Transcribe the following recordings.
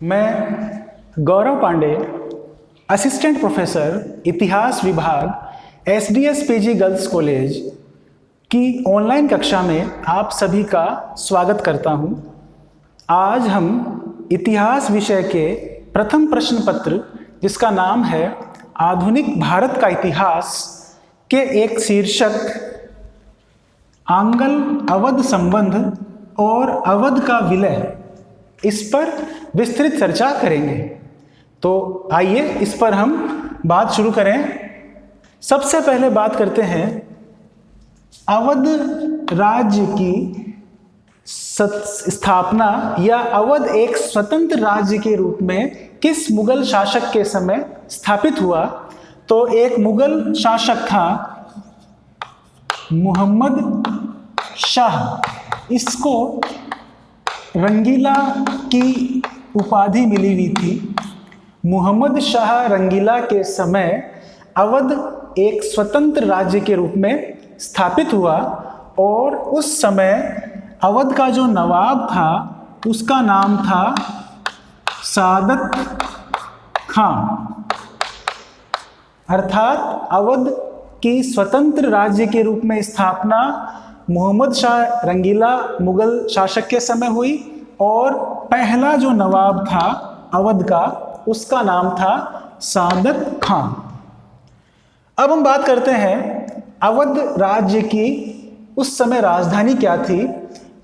मैं गौरव Pandey, assistant professor इतिहास विभाग एसडीएस पीजी गर्ल्स कॉलेज की ऑनलाइन कक्षा में आप सभी का स्वागत करता हूं। आज हम इतिहास विषय के प्रथम प्रश्न पत्र, जिसका नाम है आधुनिक भारत का इतिहास, के एक शीर्षक आंगल अवध संबंध और अवध का विलय, इस पर विस्तृत चर्चा करेंगे। तो आइए इस पर हम बात शुरू करें। सबसे पहले बात करते हैं अवध राज्य की स्थापना या अवध एक स्वतंत्र राज्य के रूप में किस मुगल शासक के समय स्थापित हुआ। तो एक मुगल शासक था मुहम्मद शाह। इसको रंगीला की उपाधि मिली हुई थी। मुहम्मद शाह रंगीला के समय अवध एक स्वतंत्र राज्य के रूप में स्थापित हुआ और उस समय अवध का जो नवाब था उसका नाम था सादत खां। अर्थात अवध की स्वतंत्र राज्य के रूप में स्थापना मुहम्मद शाह रंगीला मुगल शासक के समय हुई और पहला जो नवाब था अवध का, उसका नाम था सादत खां। अब हम बात करते हैं अवध राज्य की उस समय राजधानी क्या थी।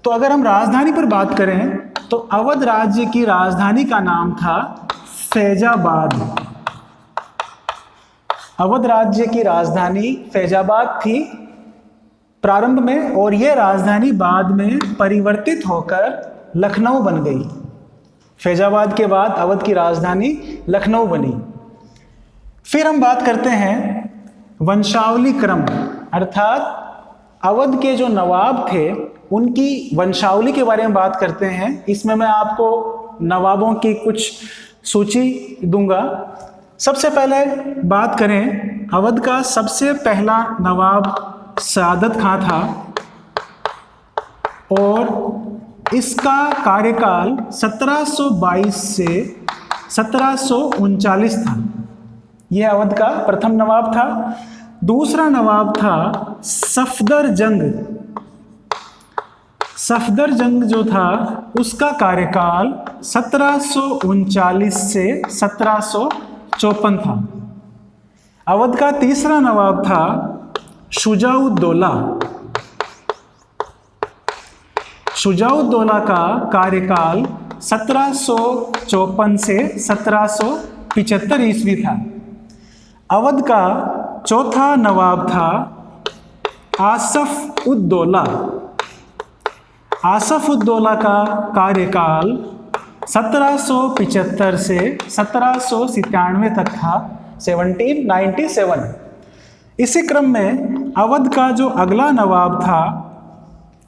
तो अगर हम राजधानी पर बात करें तो अवध राज्य की राजधानी का नाम था फैजाबाद। अवध राज्य की राजधानी फैजाबाद थी प्रारंभ में, और यह राजधानी बाद में परिवर्तित होकर लखनऊ बन गई। फैजाबाद के बाद अवध की राजधानी लखनऊ बनी। फिर हम बात करते हैं वंशावली क्रम, अर्थात अवध के जो नवाब थे उनकी वंशावली के बारे में बात करते हैं। इसमें मैं आपको नवाबों की कुछ सूची दूंगा। सबसे पहले बात करें, अवध का सबसे पहला नवाब सादत खां था और इसका कार्यकाल 1722 से 1739 था। यह अवध का प्रथम नवाब था। दूसरा नवाब था सफदरजंग। सफदरजंग जो था उसका कार्यकाल 1739 से 1754 था। अवध का तीसरा नवाब था शुजाउद्दौला। शुजाउद्दौला का कार्यकाल 1754 से 1775 ईस्वी था। अवध का चौथा नवाब था आसफ-उद-दौला। आसफ-उद-दौला का कार्यकाल 1775 से 1797 तक था, 1797। इसी क्रम में अवध का जो अगला नवाब था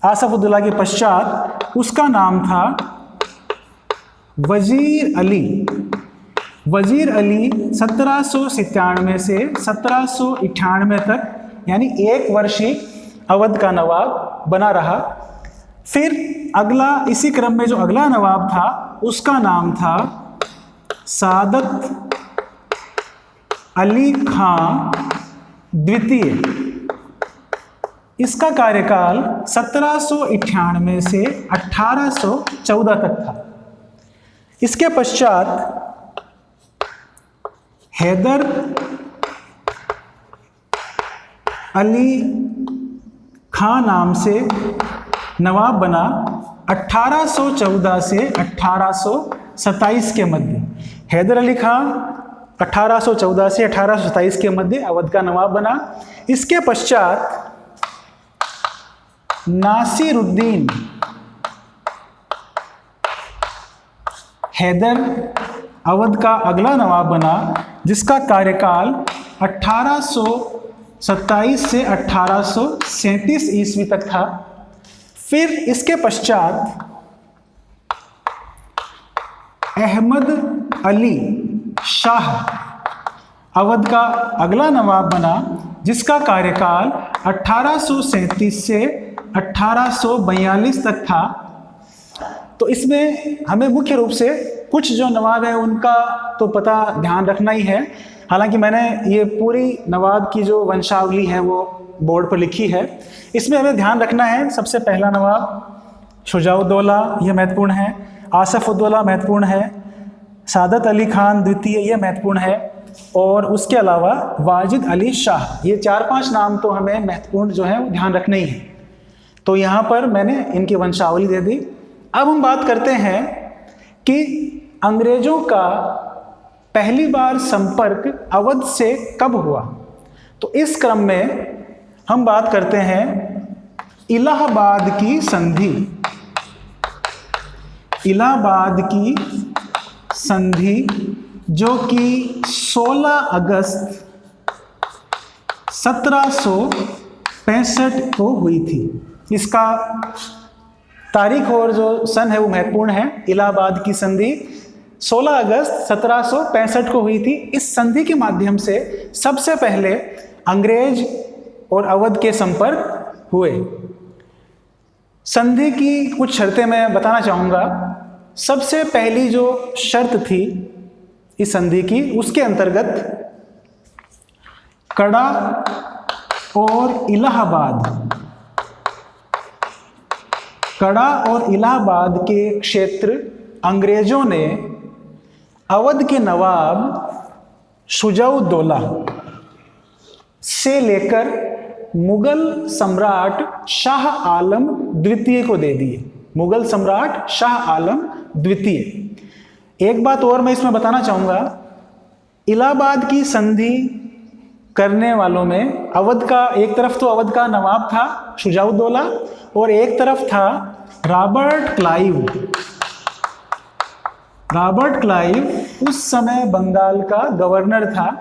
आसफ-उद-दौला के पश्चात, उसका नाम था वजीर अली। वजीर अली 1797 से 1798 तक, यानी एक वर्ष ही अवध का नवाब बना रहा। फिर अगला, इसी क्रम में जो अगला नवाब था उसका नाम था सादत अली खां द्वितीय। इसका कार्यकाल 1798 से 1814 तक था। इसके पश्चात हैदर अली खां नाम से नवाब बना 1814 से 1827 के मध्य। हैदर अली खां 1814 से 1827 के मध्य अवध का नवाब बना। इसके पश्चात नासिरुद्दीन हैदर अवध का अगला नवाब बना, जिसका कार्यकाल 1827 से 1837 ईस्वी तक था। फिर इसके पश्चात अहमद अली शाह अवध का अगला नवाब बना, जिसका कार्यकाल 1837 से 1842 तक था। तो इसमें हमें मुख्य रूप से कुछ जो नवाब है उनका तो पता ध्यान रखना ही है, हालांकि मैंने ये पूरी नवाब की जो वंशावली है वो बोर्ड पर लिखी है। इसमें हमें ध्यान रखना है, सबसे पहला नवाब शुजाउद्दौला, ये महत्वपूर्ण है। आसफउद्दौला महत्वपूर्ण है। सादत अली खान द्वितीय, ये महत्वपूर्ण है। और उसके अलावा वाजिद अली शाह, ये 4-5 नाम तो हमें महत्वपूर्ण जो है वो ध्यान रखने ही है। तो यहाँ पर मैंने इनकी वंशावली दे दी। अब हम बात करते हैं कि अंग्रेजों का पहली बार संपर्क अवध से कब हुआ। तो इस क्रम में हम बात करते हैं इलाहाबाद की संधि। इलाहाबाद की संधि जो कि 16 अगस्त 1765 को हुई थी। इसका तारीख और जो सन है वो महत्वपूर्ण है। इलाहाबाद की संधि 16 अगस्त 1765 को हुई थी। इस संधि के माध्यम से सबसे पहले अंग्रेज और अवध के संपर्क हुए। संधि की कुछ शर्तें मैं बताना चाहूँगा। सबसे पहली जो शर्त थी इस संधि की, उसके अंतर्गत कड़ा और इलाहाबाद, कड़ा और इलाहाबाद के क्षेत्र अंग्रेजों ने अवध के नवाब शुजाउद्दौला से लेकर मुगल सम्राट शाह आलम द्वितीय को दे दिए। मुगल सम्राट शाह आलम द्वितीय। एक बात और मैं इसमें बताना चाहूँगा, इलाहाबाद की संधि करने वालों में अवध का, एक तरफ तो अवध का नवाब था शुजाउद्दौला और एक तरफ था रॉबर्ट क्लाइव। रॉबर्ट क्लाइव उस समय बंगाल का गवर्नर था।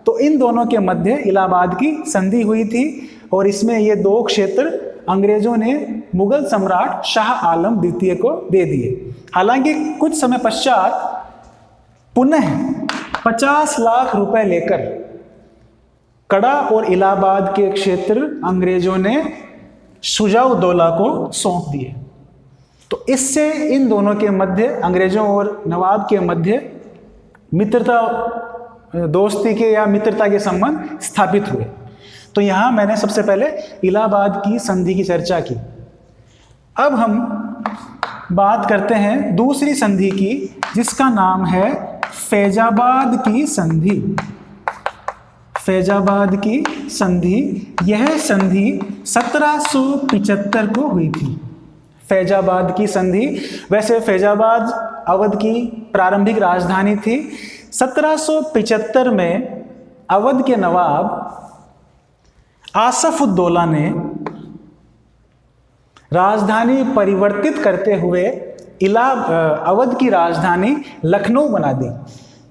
तो इन दोनों के मध्य इलाहाबाद की संधि हुई थी और इसमें ये 2 क्षेत्र अंग्रेजों ने मुगल सम्राट शाह आलम द्वितीय को दे दिए। हालांकि कुछ समय पश्चात पुनः 50 लाख रुपए लेकर कड़ा और इलाहाबाद के क्षेत्र अंग्रेजों ने शुजाउद्दौला को सौंप दिए। तो इससे इन दोनों के मध्य, अंग्रेजों और नवाब के मध्य मित्रता, दोस्ती के या मित्रता के संबंध स्थापित हुए। तो यहाँ मैंने सबसे पहले इलाहाबाद की संधि की चर्चा की। अब हम बात करते हैं दूसरी संधि की, जिसका नाम है फैजाबाद की संधि। फैजाबाद की संधि, यह संधि 1775 को हुई थी। फैजाबाद की संधि, वैसे फैजाबाद अवध की प्रारंभिक राजधानी थी। 1775 में अवध के नवाब आसफउद्दौला ने राजधानी परिवर्तित करते हुए अवध की राजधानी लखनऊ बना दी।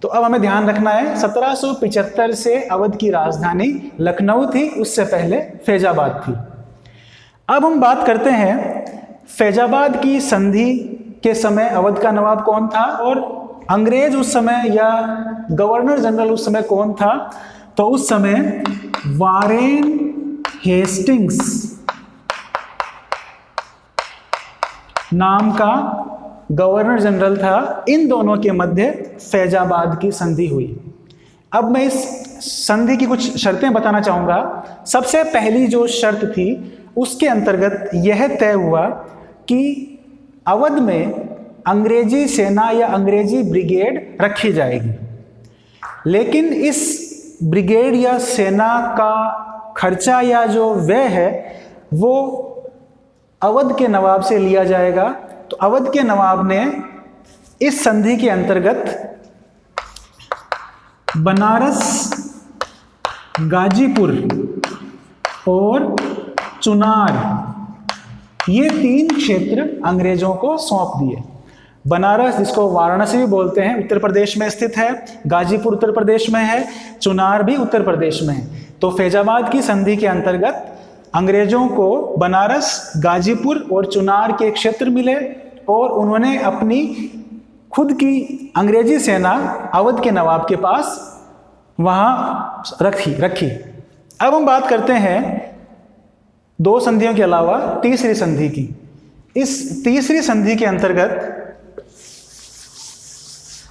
तो अब हमें ध्यान रखना है, 1775 से अवध की राजधानी लखनऊ थी, उससे पहले फैजाबाद थी। अब हम बात करते हैं फैजाबाद की संधि के समय अवध का नवाब कौन था और अंग्रेज उस समय या गवर्नर जनरल उस समय कौन था। तो उस समय वारेन हेस्टिंग्स नाम का गवर्नर जनरल था। इन दोनों के मध्य फैजाबाद की संधि हुई। अब मैं इस संधि की कुछ शर्तें बताना चाहूँगा। सबसे पहली जो शर्त थी उसके अंतर्गत यह तय हुआ कि अवध में अंग्रेजी सेना या अंग्रेजी ब्रिगेड रखी जाएगी, लेकिन इस ब्रिगेड या सेना का खर्चा या जो व्यय है वो अवध के नवाब से लिया जाएगा। तो अवध के नवाब ने इस संधि के अंतर्गत बनारस, गाजीपुर और चुनार, ये 3 क्षेत्र अंग्रेजों को सौंप दिए। बनारस, जिसको वाराणसी भी बोलते हैं, उत्तर प्रदेश में स्थित है। गाजीपुर उत्तर प्रदेश में है। चुनार भी उत्तर प्रदेश में है। तो फैजाबाद की संधि के अंतर्गत अंग्रेजों को बनारस, गाजीपुर और चुनार के क्षेत्र मिले और उन्होंने अपनी खुद की अंग्रेजी सेना अवध के नवाब के पास वहाँ रखी। अब हम बात करते हैं 2 संधियों के अलावा तीसरी संधि की। इस तीसरी संधि के अंतर्गत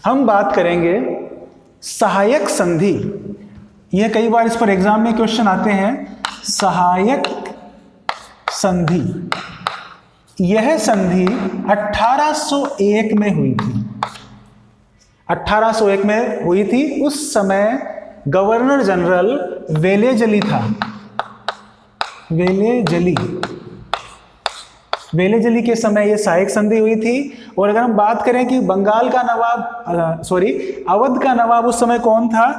हम बात करेंगे सहायक संधि। यह कई बार इस पर एग्जाम में क्वेश्चन आते हैं। सहायक संधि, यह संधि 1801 में हुई थी। 1801 में हुई थी। उस समय गवर्नर जनरल वेलेजली था। वेलेजली के समय यह सहायक संधि हुई थी। और अगर हम बात करें कि बंगाल का नवाब अवध का नवाब उस समय कौन था,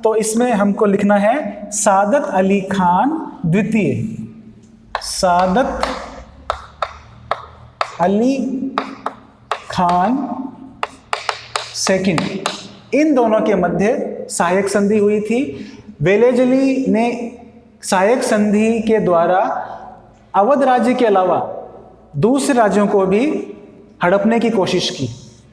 तो इसमें हमको लिखना है सादत अली खान द्वितीय। सादत अली खान सेकंड। इन दोनों के मध्य सहायक संधि हुई थी। वेलेजली ने सहायक संधि के द्वारा अवध राज्य के अलावा दूसरे राज्यों को भी हड़पने की कोशिश की।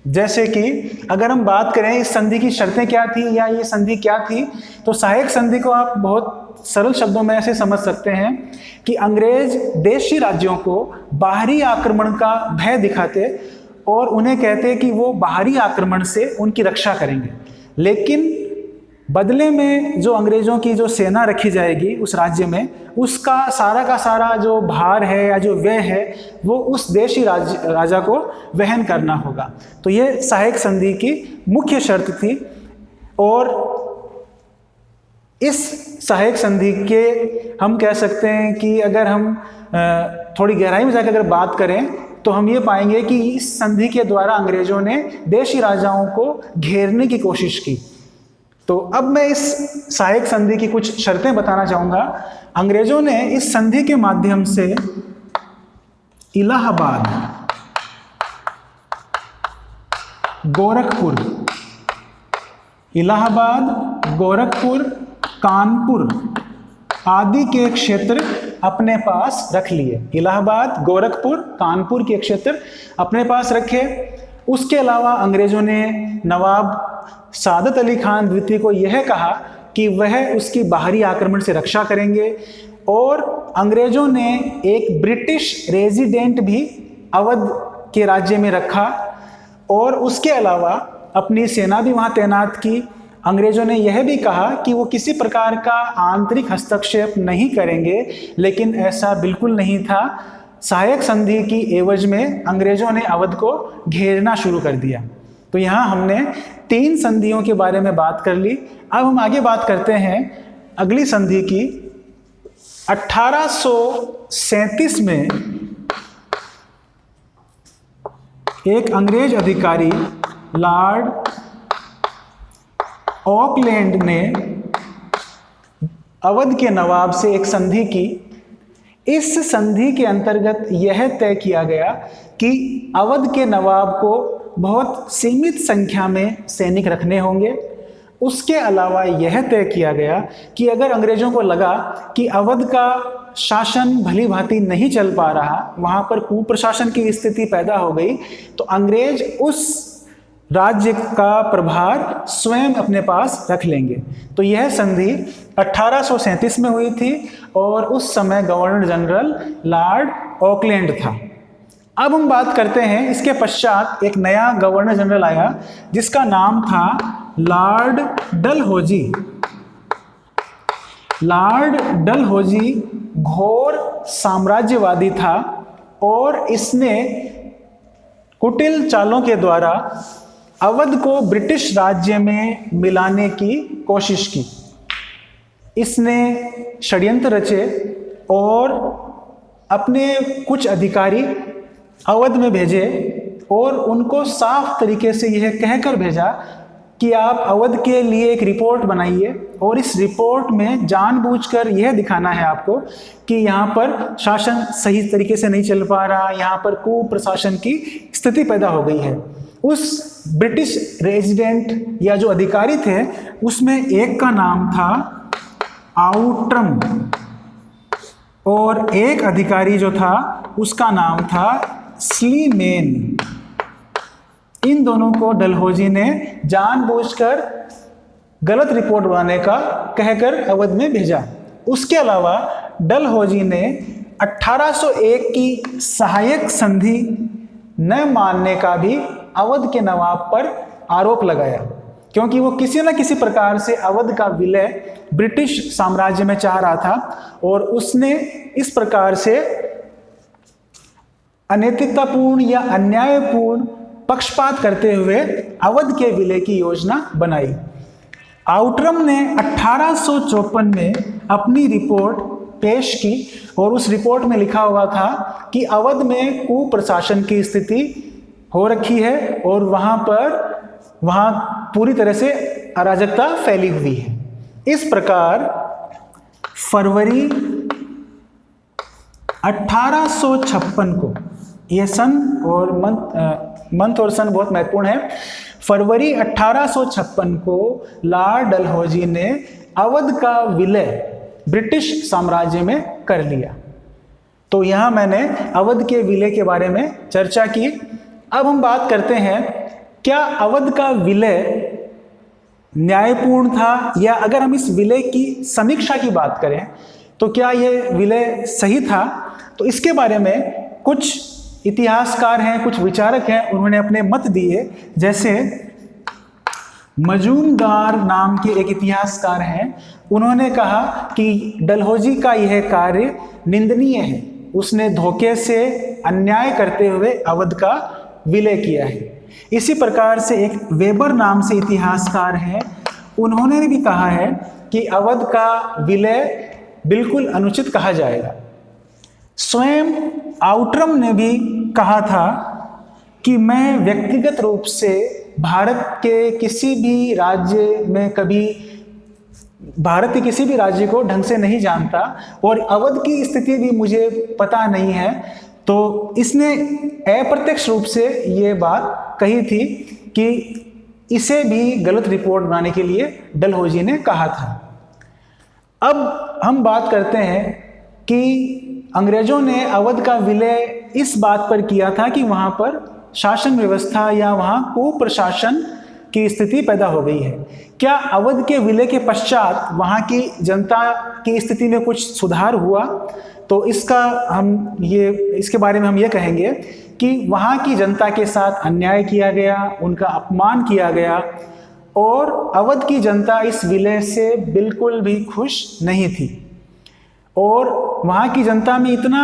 जैसे कि अगर हम बात करें इस संधि की शर्तें क्या थी या ये संधि क्या थी, तो सहायक संधि को आप बहुत सरल शब्दों में ऐसे समझ सकते हैं कि अंग्रेज देशी राज्यों को बाहरी आक्रमण का भय दिखाते और उन्हें कहते कि वो बाहरी आक्रमण से उनकी रक्षा करेंगे, लेकिन बदले में जो अंग्रेजों की जो सेना रखी जाएगी उस राज्य में, उसका सारा का सारा जो भार है या जो व्यय है वो उस देशी राजा को वहन करना होगा। तो ये सहायक संधि की मुख्य शर्त थी। और इस सहायक संधि के हम कह सकते हैं कि अगर हम थोड़ी गहराई में जाकर अगर बात करें तो हम ये पाएंगे कि इस संधि के द्वारा अंग्रेजों ने देशी राजाओं को घेरने की कोशिश की। तो अब मैं इस सहायक संधि की कुछ शर्तें बताना चाहूंगा। अंग्रेजों ने इस संधि के माध्यम से इलाहाबाद, गोरखपुर, कानपुर आदि के क्षेत्र अपने पास रख लिए। इलाहाबाद, गोरखपुर, कानपुर के क्षेत्र अपने पास रखे। उसके अलावा अंग्रेजों ने नवाब सादत अली खान द्वितीय को यह कहा कि वह उसकी बाहरी आक्रमण से रक्षा करेंगे। और अंग्रेजों ने एक ब्रिटिश रेजिडेंट भी अवध के राज्य में रखा और उसके अलावा अपनी सेना भी वहाँ तैनात की। अंग्रेजों ने यह भी कहा कि वो किसी प्रकार का आंतरिक हस्तक्षेप नहीं करेंगे, लेकिन ऐसा बिल्कुल नहीं था। सहायक संधि की एवज में अंग्रेजों ने अवध को घेरना शुरू कर दिया। तो यहाँ हमने 3 संधियों के बारे में बात कर ली। अब हम आगे बात करते हैं अगली संधि की। 1837 में एक अंग्रेज अधिकारी लॉर्ड ऑकलैंड ने अवध के नवाब से एक संधि की। इस संधि के अंतर्गत यह तय किया गया कि अवध के नवाब को बहुत सीमित संख्या में सैनिक रखने होंगे। उसके अलावा यह तय किया गया कि अगर अंग्रेजों को लगा कि अवध का शासन भली भांति नहीं चल पा रहा, वहाँ पर कुप्रशासन की स्थिति पैदा हो गई, तो अंग्रेज उस राज्य का प्रभार स्वयं अपने पास रख लेंगे। तो यह संधि 1837 में हुई थी और उस समय गवर्नर जनरल लॉर्ड ऑकलैंड था। अब हम बात करते हैं, इसके पश्चात एक नया गवर्नर जनरल आया जिसका नाम था लॉर्ड डलहौजी। लॉर्ड डलहौजी घोर साम्राज्यवादी था और इसने कुटिल चालों के द्वारा अवध को ब्रिटिश राज्य में मिलाने की कोशिश की। इसने षड्यंत्र रचे और अपने कुछ अधिकारी अवध में भेजे और उनको साफ तरीके से यह कहकर भेजा कि आप अवध के लिए एक रिपोर्ट बनाइए और इस रिपोर्ट में जानबूझकर यह दिखाना है आपको कि यहाँ पर शासन सही तरीके से नहीं चल पा रहा, यहाँ पर कुप्रशासन की स्थिति पैदा हो गई है। उस ब्रिटिश रेजिडेंट या जो अधिकारी थे उसमें एक का नाम था आउट्रम और एक अधिकारी जो था उसका नाम था स्लीमेन। इन दोनों को डलहौजी ने जानबूझकर गलत रिपोर्ट बनाने का कहकर अवध में भेजा। उसके अलावा डलहौजी ने 1801 की सहायक संधि न मानने का भी अवध के नवाब पर आरोप लगाया, क्योंकि वो किसी न किसी प्रकार से अवध का विलय ब्रिटिश साम्राज्य में चाह रहा था और उसने इस प्रकार से अनैतिकतापूर्ण या अन्यायपूर्ण पक्षपात करते हुए अवध के विलय की योजना बनाई। आउटरम ने 1854 में अपनी रिपोर्ट पेश की और उस रिपोर्ट में लिखा हुआ था कि अवध में कुप्रशासन की स्थिति हो रखी है और वहाँ पूरी तरह से अराजकता फैली हुई है। इस प्रकार फरवरी 1856 को, यह सन और मंथ और सन बहुत महत्वपूर्ण है, फरवरी 1856 को लॉर्ड डलहौजी ने अवध का विलय ब्रिटिश साम्राज्य में कर लिया। तो यहाँ मैंने अवध के विलय के बारे में चर्चा की। अब हम बात करते हैं, क्या अवध का विलय न्यायपूर्ण था, या अगर हम इस विलय की समीक्षा की बात करें तो क्या यह विलय सही था। तो इसके बारे में कुछ इतिहासकार हैं, कुछ विचारक हैं, उन्होंने अपने मत दिए। जैसे मजूमदार नाम के एक इतिहासकार हैं, उन्होंने कहा कि डलहौजी का यह कार्य निंदनीय है, उसने धोखे से अन्याय करते हुए अवध का विलय किया है। इसी प्रकार से एक वेबर नाम से इतिहासकार हैं, उन्होंने भी कहा है कि अवध का विलय बिल्कुल अनुचित कहा जाएगा। स्वयं आउटरम ने भी कहा था कि मैं व्यक्तिगत रूप से भारत के किसी भी राज्य में कभी भारत के किसी भी राज्य को ढंग से नहीं जानता और अवध की स्थिति भी मुझे पता नहीं है। तो इसने अप्रत्यक्ष रूप से ये बात कही थी कि इसे भी गलत रिपोर्ट बनाने के लिए डलहौजी ने कहा था। अब हम बात करते हैं कि अंग्रेजों ने अवध का विलय इस बात पर किया था कि वहाँ पर शासन व्यवस्था या वहाँ कुप्रशासन की स्थिति पैदा हो गई है। क्या अवध के विलय के पश्चात वहाँ की जनता की स्थिति में कुछ सुधार हुआ? तो इसके बारे में हम ये कहेंगे कि वहाँ की जनता के साथ अन्याय किया गया, उनका अपमान किया गया और अवध की जनता इस विलय से बिल्कुल भी खुश नहीं थी। और वहाँ की जनता में इतना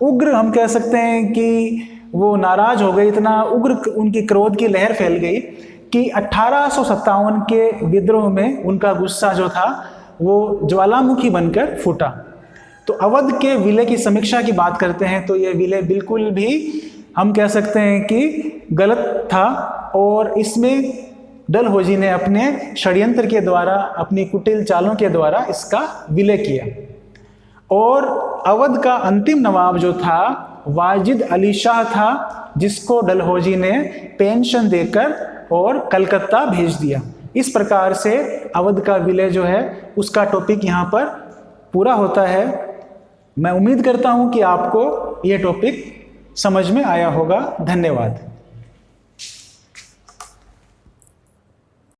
उग्र, हम कह सकते हैं कि वो नाराज हो गई, इतना उग्र उनकी क्रोध की लहर फैल गई कि 1857 के विद्रोह में उनका गुस्सा जो था वो ज्वालामुखी बनकर फूटा। तो अवध के विलय की समीक्षा की बात करते हैं तो यह विलय बिल्कुल भी हम कह सकते हैं कि गलत था और इसमें डलहौजी ने अपने षड्यंत्र के द्वारा, अपनी कुटिल चालों के द्वारा इसका विलय किया। और अवध का अंतिम नवाब जो था वाजिद अली शाह था, जिसको डलहौजी ने पेंशन देकर और कलकत्ता भेज दिया। इस प्रकार से अवध का विलय जो है उसका टॉपिक यहाँ पर पूरा होता है। मैं उम्मीद करता हूँ कि आपको ये टॉपिक समझ में आया होगा। धन्यवाद।